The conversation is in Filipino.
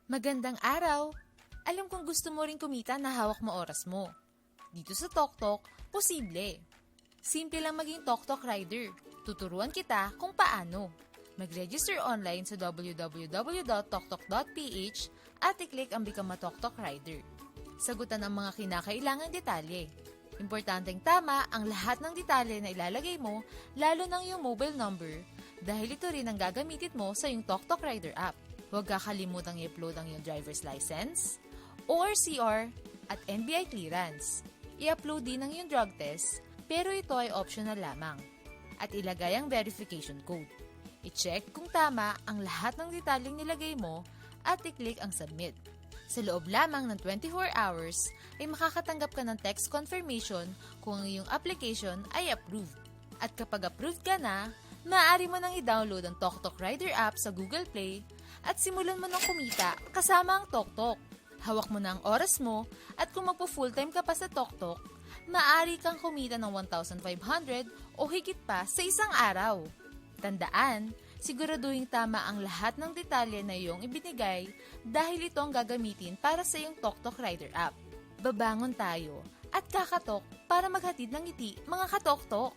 Magandang araw! Alam kong gusto mo rin kumita na hawak mo oras mo. Dito sa TokTok, posible. Simple lang maging TokTok Rider. Tuturuan kita kung paano. Mag-register online sa www.toktok.ph at i-click ang Become a TokTok Rider. Sagutan ang mga kinakailangang detalye. Importanteng tama ang lahat ng detalye na ilalagay mo, lalo ng iyong mobile number, dahil ito rin ang gagamitin mo sa iyong TokTok Rider app. Huwag kakalimutang i-upload ang iyong driver's license, ORCR, at NBI clearance. I-upload din ang iyong drug test, pero ito ay optional lamang. At ilagay ang verification code. I-check kung tama ang lahat ng detalyeng nilagay mo at i-click ang submit. Sa loob lamang ng 24 hours ay makakatanggap ka ng text confirmation kung ang iyong application ay approved. At kapag approved ka na, maaari mo nang i-download ang TokTok Rider app sa Google Play at simulan mo nang kumita kasama ang TokTok. Hawak mo na ang oras mo at kung magpo-full-time ka pa sa TokTok, maaari kang kumita ng 1,500 o higit pa sa isang araw. Tandaan, siguraduhin tama ang lahat ng detalye na iyong ibinigay dahil ito ang gagamitin para sa iyong TokTok Rider app. Babangon tayo at kakatok para maghatid ng ngiti mga katoktok.